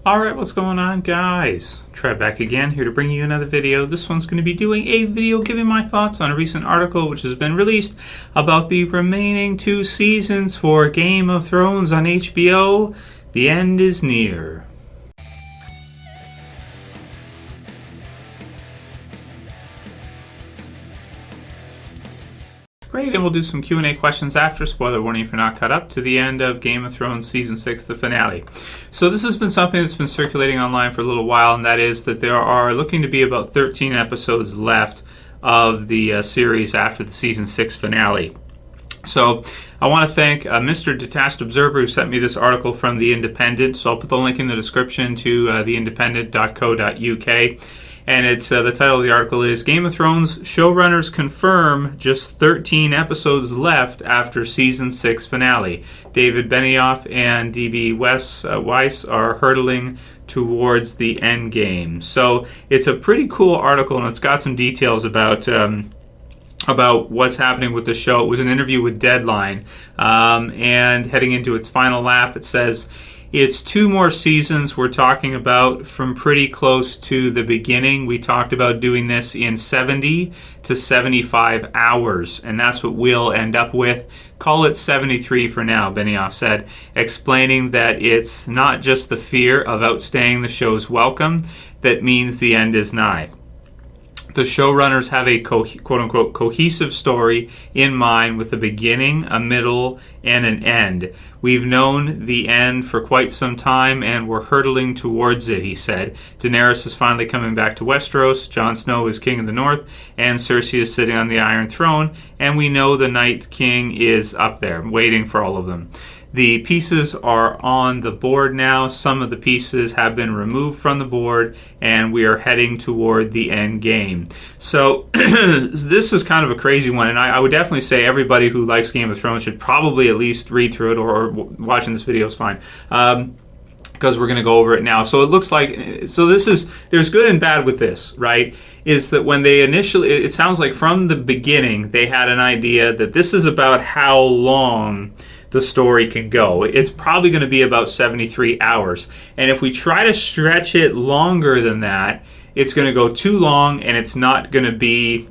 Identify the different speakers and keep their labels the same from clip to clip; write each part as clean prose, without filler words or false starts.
Speaker 1: Alright, what's going on, guys? Trev back again, here to bring you another video. This one's going to be doing a video giving my thoughts on a recent article which has been released about the remaining 2 seasons for Game of Thrones on HBO. The end is near. Great, and we'll do some Q&A questions after. Spoiler warning if you're not caught up to the end of Game of Thrones Season 6, the finale. So this has been something that's been circulating online for a little while, and that is that there are looking to be about 13 episodes left of the series after the Season 6 finale. So I want to thank Mr. Detached Observer who sent me this article from The Independent. So I'll put the link in the description to theindependent.co.uk. And it's the title of the article is Game of Thrones showrunners confirm just 13 episodes left after season 6 finale. David Benioff and D.B. Weiss are hurtling towards the end game. So it's a pretty cool article, and it's got some details about what's happening with the show. It was an interview with Deadline, and heading into its final lap, it says it's 2 more seasons we're talking about from pretty close to the beginning. We talked about doing this in 70 to 75 hours, and that's what we'll end up with. Call it 73 for now, Benioff said, explaining that it's not just the fear of outstaying the show's welcome that means the end is nigh. The showrunners have a quote-unquote cohesive story in mind with a beginning, a middle, and an end. We've known the end for quite some time, and we're hurtling towards it, he said. Daenerys is finally coming back to Westeros, Jon Snow is king of the north, and Cersei is sitting on the Iron Throne, and we know the Night King is up there, waiting for all of them. The pieces are on the board now. Some of the pieces have been removed from the board, and we are heading toward the end game. So this is kind of a crazy one, and I would definitely say everybody who likes Game of Thrones should probably at least read through it, or watching this video is fine. Because we're going to go over it now. So it looks like, there's good and bad with this, right? Is that when they initially, it sounds like from the beginning, they had an idea that this is about how long the story can go. It's probably going to be about 73 hours. And if we try to stretch it longer than that, it's going to go too long, and it's not going to be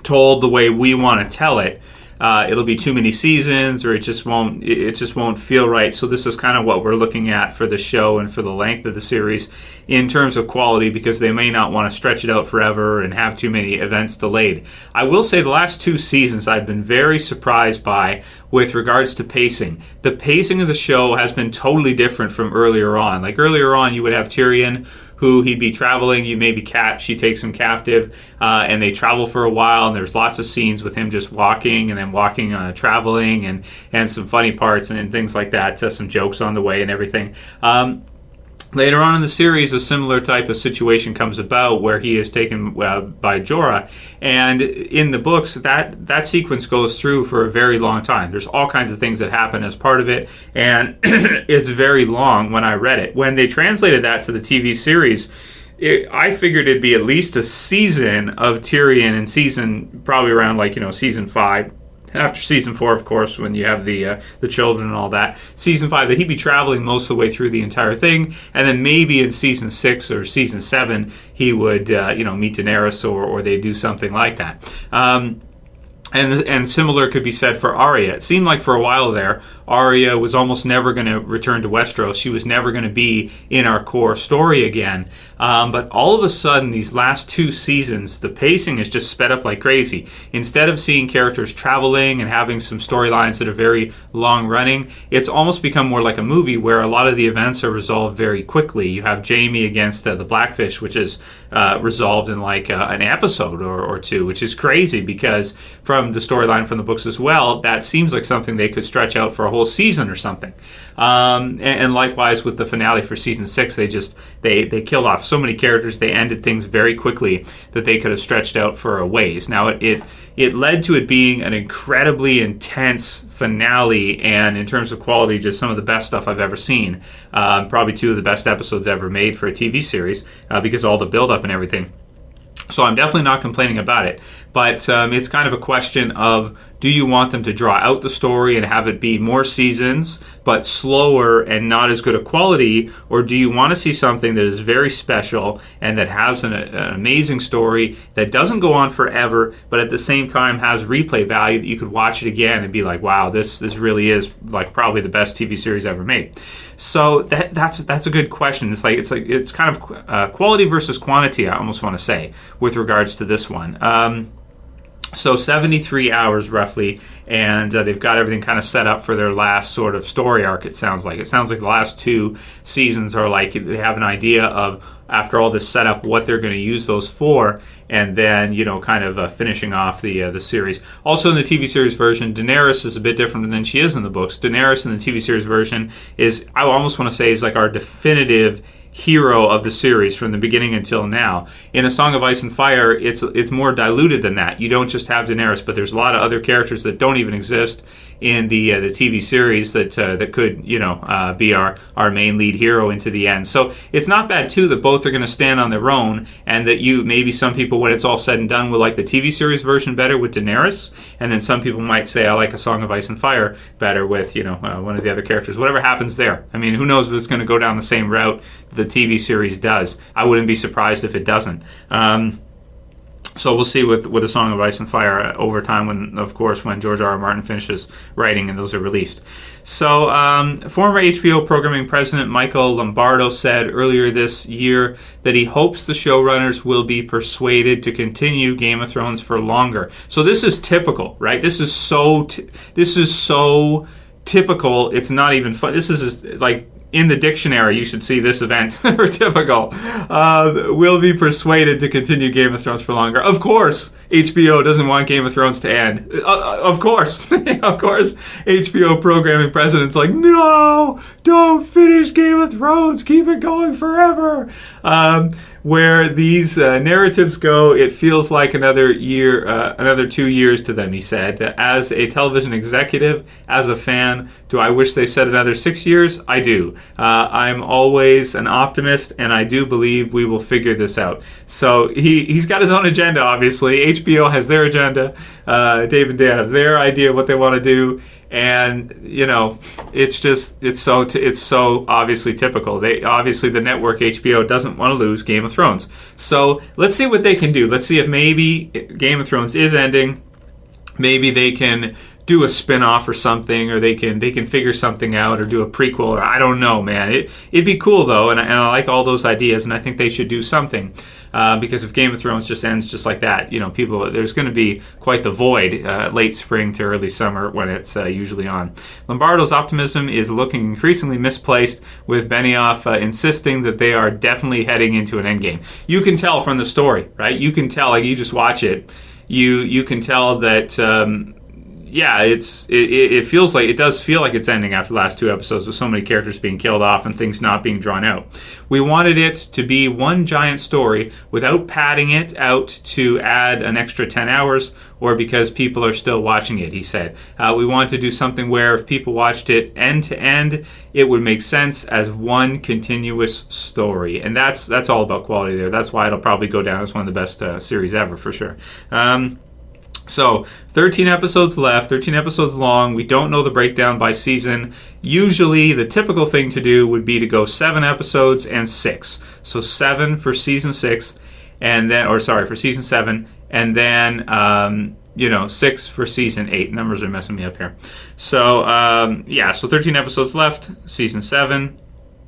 Speaker 1: told the way we want to tell it. It'll be too many seasons, or it just won't feel right. So this is kind of what we're looking at for the show and for the length of the series in terms of quality, because they may not want to stretch it out forever and have too many events delayed. I will say the last 2 seasons I've been very surprised by with regards to pacing. The pacing of the show has been totally different from earlier on. Like earlier on, you would have Tyrion, who he'd be traveling, you maybe Kat, she takes him captive, and they travel for a while, and there's lots of scenes with him just walking, and then walking, traveling, and some funny parts and things like that, some jokes on the way and everything. Later on in the series, a similar type of situation comes about where he is taken by Jorah, and in the books, that sequence goes through for a very long time. There's all kinds of things that happen as part of it, and it's very long when I read it. When they translated that to the TV series, I figured it'd be at least a season of Tyrion, and season probably around season 5. After season 4, of course, when you have the children and all that. Season 5, that he'd be traveling most of the way through the entire thing, and then maybe in season 6 or season 7 he would meet Daenerys, or they'd do something like that. And similar could be said for Arya. It seemed like for a while there, Arya was almost never going to return to Westeros. She was never going to be in our core story again. But all of a sudden, these last 2 seasons, the pacing is just sped up like crazy. Instead of seeing characters traveling and having some storylines that are very long-running, it's almost become more like a movie where a lot of the events are resolved very quickly. You have Jaime against the Blackfish, which is resolved in an episode or 2, which is crazy because from the storyline from the books as well, that seems like something they could stretch out for a whole season or something. And likewise with the finale for season 6, they killed off so many characters, they ended things very quickly that they could have stretched out for a ways. Now it led to it being an incredibly intense finale, and in terms of quality, just some of the best stuff I've ever seen. Probably 2 of the best episodes ever made for a TV series, because all the build up and everything. So I'm definitely not complaining about it. But it's kind of a question of, do you want them to draw out the story and have it be more seasons, but slower and not as good a quality? Or do you want to see something that is very special and that has an amazing story that doesn't go on forever, but at the same time has replay value that you could watch it again and be like, wow, this really is like probably the best TV series ever made? So that's a good question. It's kind of quality versus quantity, I almost want to say, with regards to this one. So 73 hours roughly, and they've got everything kind of set up for their last sort of story arc, it sounds like. It sounds like the last 2 seasons are like they have an idea of, after all this setup, what they're going to use those for, and then, kind of finishing off the series. Also in the TV series version, Daenerys is a bit different than she is in the books. Daenerys in the TV series version is, I almost want to say, is like our definitive hero of the series from the beginning until now. In A Song of Ice and Fire, it's more diluted than that. You don't just have Daenerys, but there's a lot of other characters that don't even exist in the TV series that could be our main lead hero into the end. So it's not bad too that both are going to stand on their own, and that maybe some people, when it's all said and done, will like the TV series version better with Daenerys, and then some people might say, I like A Song of Ice and Fire better with one of the other characters. Whatever happens there. I mean, who knows if it's going to go down the same route the TV series does. I wouldn't be surprised if it doesn't. So we'll see with A Song of Ice and Fire over time, when George R. R. Martin finishes writing and those are released. So former HBO programming president Michael Lombardo said earlier this year that he hopes the showrunners will be persuaded to continue Game of Thrones for longer. So this is typical, right? This is so typical. It's not even fun. This is like, in the dictionary, you should see this event for typical. Will be persuaded to continue Game of Thrones for longer. Of course, HBO doesn't want Game of Thrones to end. Of course. Of course, HBO programming president's like, no, don't finish Game of Thrones. Keep it going forever. Where these narratives go, it feels like another 2 years to them, he said. As a television executive, as a fan, do I wish they said another 6 years? I do. I'm always an optimist, and I do believe we will figure this out. So he's got his own agenda, obviously. HBO has their agenda. Dave and Dan have their idea of what they want to do. And it's so obviously typical. The network HBO doesn't want to lose Game of Thrones. So let's see what they can do. Let's see if maybe Game of Thrones is ending. Maybe they can do a spin-off or something, or they can figure something out, or do a prequel, or I don't know, man. It'd be cool though, and I like all those ideas, and I think they should do something. Because if Game of Thrones just ends just like that, there's going to be quite the void late spring to early summer when it's usually on. Lombardo's optimism is looking increasingly misplaced, with Benioff insisting that they are definitely heading into an endgame. You can tell from the story, right? You can tell, like, you just watch it. You can tell that it does feel like it's ending after the last 2 episodes, with so many characters being killed off and things not being drawn out. We wanted it to be one giant story without padding it out to add an extra 10 hours or because people are still watching it, he said. We wanted to do something where if people watched it end to end, it would make sense as one continuous story. And that's all about quality there. That's why it'll probably go down as one of the best series ever, for sure. So, 13 episodes left, 13 episodes long. We don't know the breakdown by season. Usually, the typical thing to do would be to go 7 episodes and 6. So, 7 for season 6, for season 7, and then 6 for season 8. Numbers are messing me up here. So, so 13 episodes left, season 7,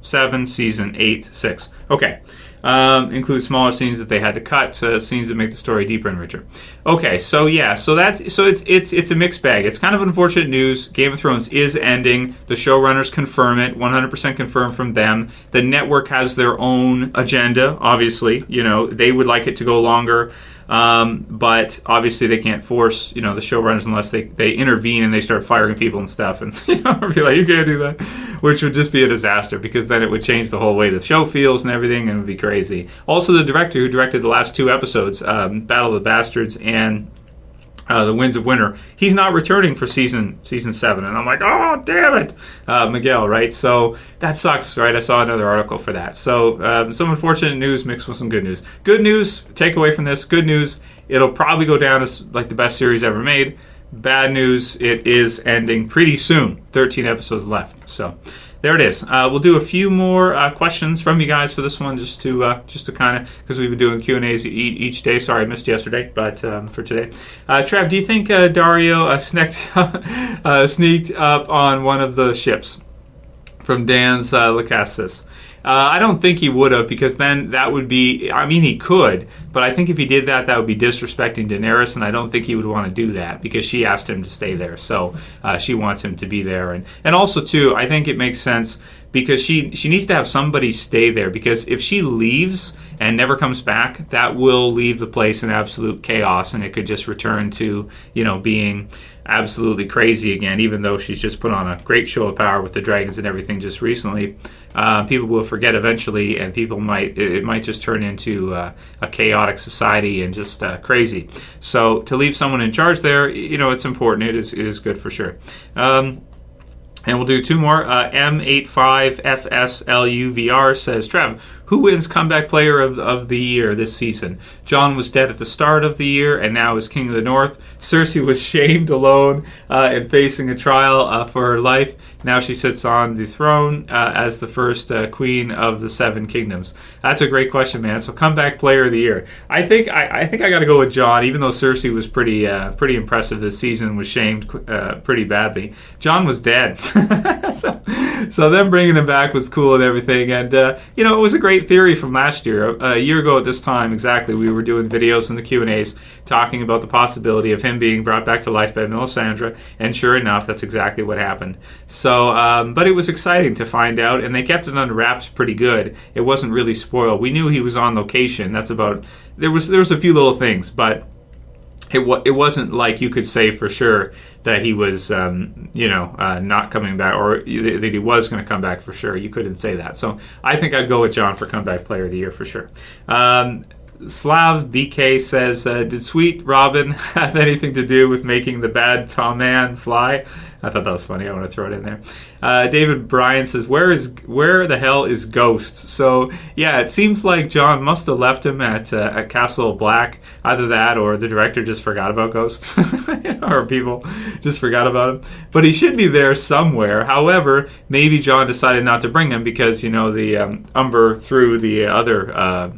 Speaker 1: season 8, 6. Okay. Include smaller scenes that they had to cut, scenes that make the story deeper and richer. Okay, so it's a mixed bag. It's kind of unfortunate news. Game of Thrones is ending. The showrunners confirm it, 100% confirmed from them. The network has their own agenda. Obviously, they would like it to go longer. But obviously they can't force, the showrunners unless they intervene and they start firing people and stuff, and be like, you can't do that, which would just be a disaster, because then it would change the whole way the show feels and everything, and it would be crazy. Also, the director who directed the last 2 episodes, Battle of the Bastards and The Winds of Winter. He's not returning for season 7, and I'm like, oh damn it, Miguel, right? So that sucks, right? I saw another article for that. So some unfortunate news mixed with some good news. Good news, take away from this. Good news, it'll probably go down as like the best series ever made. Bad news, it is ending pretty soon. 13 episodes left. So there it is. We'll do a few more questions from you guys for this one, just to kind of, because we've been doing Q&As each day. Sorry, I missed yesterday, but for today, Trev, do you think Dario sneaked up on one of the ships from Dan's Lacasis? I don't think he would have, because then that would be, I mean, he could, but I think if he did that, that would be disrespecting Daenerys, and I don't think he would want to do that, because she asked him to stay there, so she wants him to be there. And also, too, I think it makes sense, because she needs to have somebody stay there, because if she leaves and never comes back, that will leave the place in absolute chaos, and it could just return to, being absolutely crazy again, even though she's just put on a great show of power with the dragons and everything just recently. People will forget eventually, and it might just turn into a chaotic society and just crazy. So to leave someone in charge there, it's important. It is good for sure. And we'll do two more. M85FSLUVR says, Trev, who wins comeback player of the year this season? Jon was dead at the start of the year and now is King of the North. Cersei was shamed alone and facing a trial for her life. Now she sits on the throne as the first queen of the Seven Kingdoms. That's a great question, man. So comeback player of the year. I think I got to go with Jon, even though Cersei was pretty impressive this season, was shamed pretty badly. Jon was dead. So them bringing him back was cool and everything. And, it was a great theory from last year. A year ago at this time, exactly, we were doing videos in the Q&As talking about the possibility of him being brought back to life by Melisandre. And sure enough, that's exactly what happened. So, but it was exciting to find out, and they kept it under wraps pretty good. It wasn't really spoiled. We knew he was on location. That's about... There was a few little things, but... It wasn't like you could say for sure that he was, not coming back, or that he was going to come back for sure. You couldn't say that. So I think I'd go with Jon for comeback player of the year for sure. Slav BK says, did Sweet Robin have anything to do with making the bad Tom Man fly? I thought that was funny. I want to throw it in there. David Bryan says, where the hell is Ghost? So, yeah, it seems like Jon must have left him at Castle Black. Either that or the director just forgot about Ghost. Or people just forgot about him. But he should be there somewhere. However, maybe Jon decided not to bring him because, the Umber threw the other...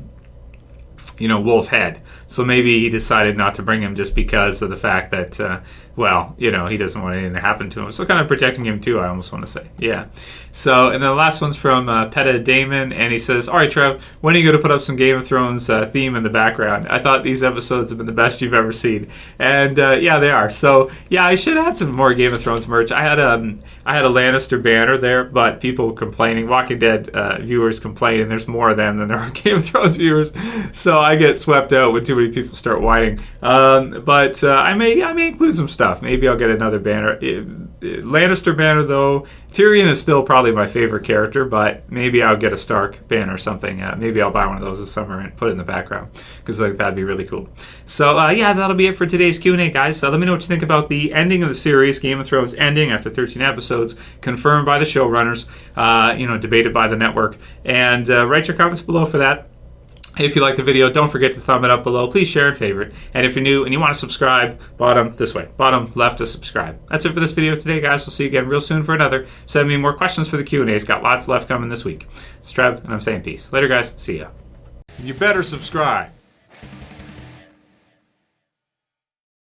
Speaker 1: wolf head. So maybe he decided not to bring him just because of the fact that, he doesn't want anything to happen to him. So kind of protecting him too, I almost want to say. Yeah. So, and then the last one's from Peta Damon, and he says, all right, Trev, when are you going to put up some Game of Thrones theme in the background? I thought these episodes have been the best you've ever seen. And, yeah, they are. So, yeah, I should add some more Game of Thrones merch. I had a Lannister banner there, but people were complaining. Walking Dead viewers complaining there's more of them than there are Game of Thrones viewers. So I get swept out when too many people start whining. But I may include some stuff. Maybe I'll get another banner. Lannister banner, though. Tyrion is still probably my favorite character, but maybe I'll get a Stark banner or something. Maybe I'll buy one of those this summer and put it in the background, because that'd be really cool. So, that'll be it for today's Q&A, guys. So let me know what you think about the ending of the series, Game of Thrones ending after 13 episodes, confirmed by the showrunners, debated by the network. And write your comments below for that. If you like the video, don't forget to thumb it up below. Please share and favorite. And if you're new and you want to subscribe, bottom left to subscribe. That's it for this video today, guys. We'll see you again real soon for another. Send me more questions for the Q&As. Got lots left coming this week. It's Trev, and I'm saying peace. Later, guys. See ya. You better subscribe.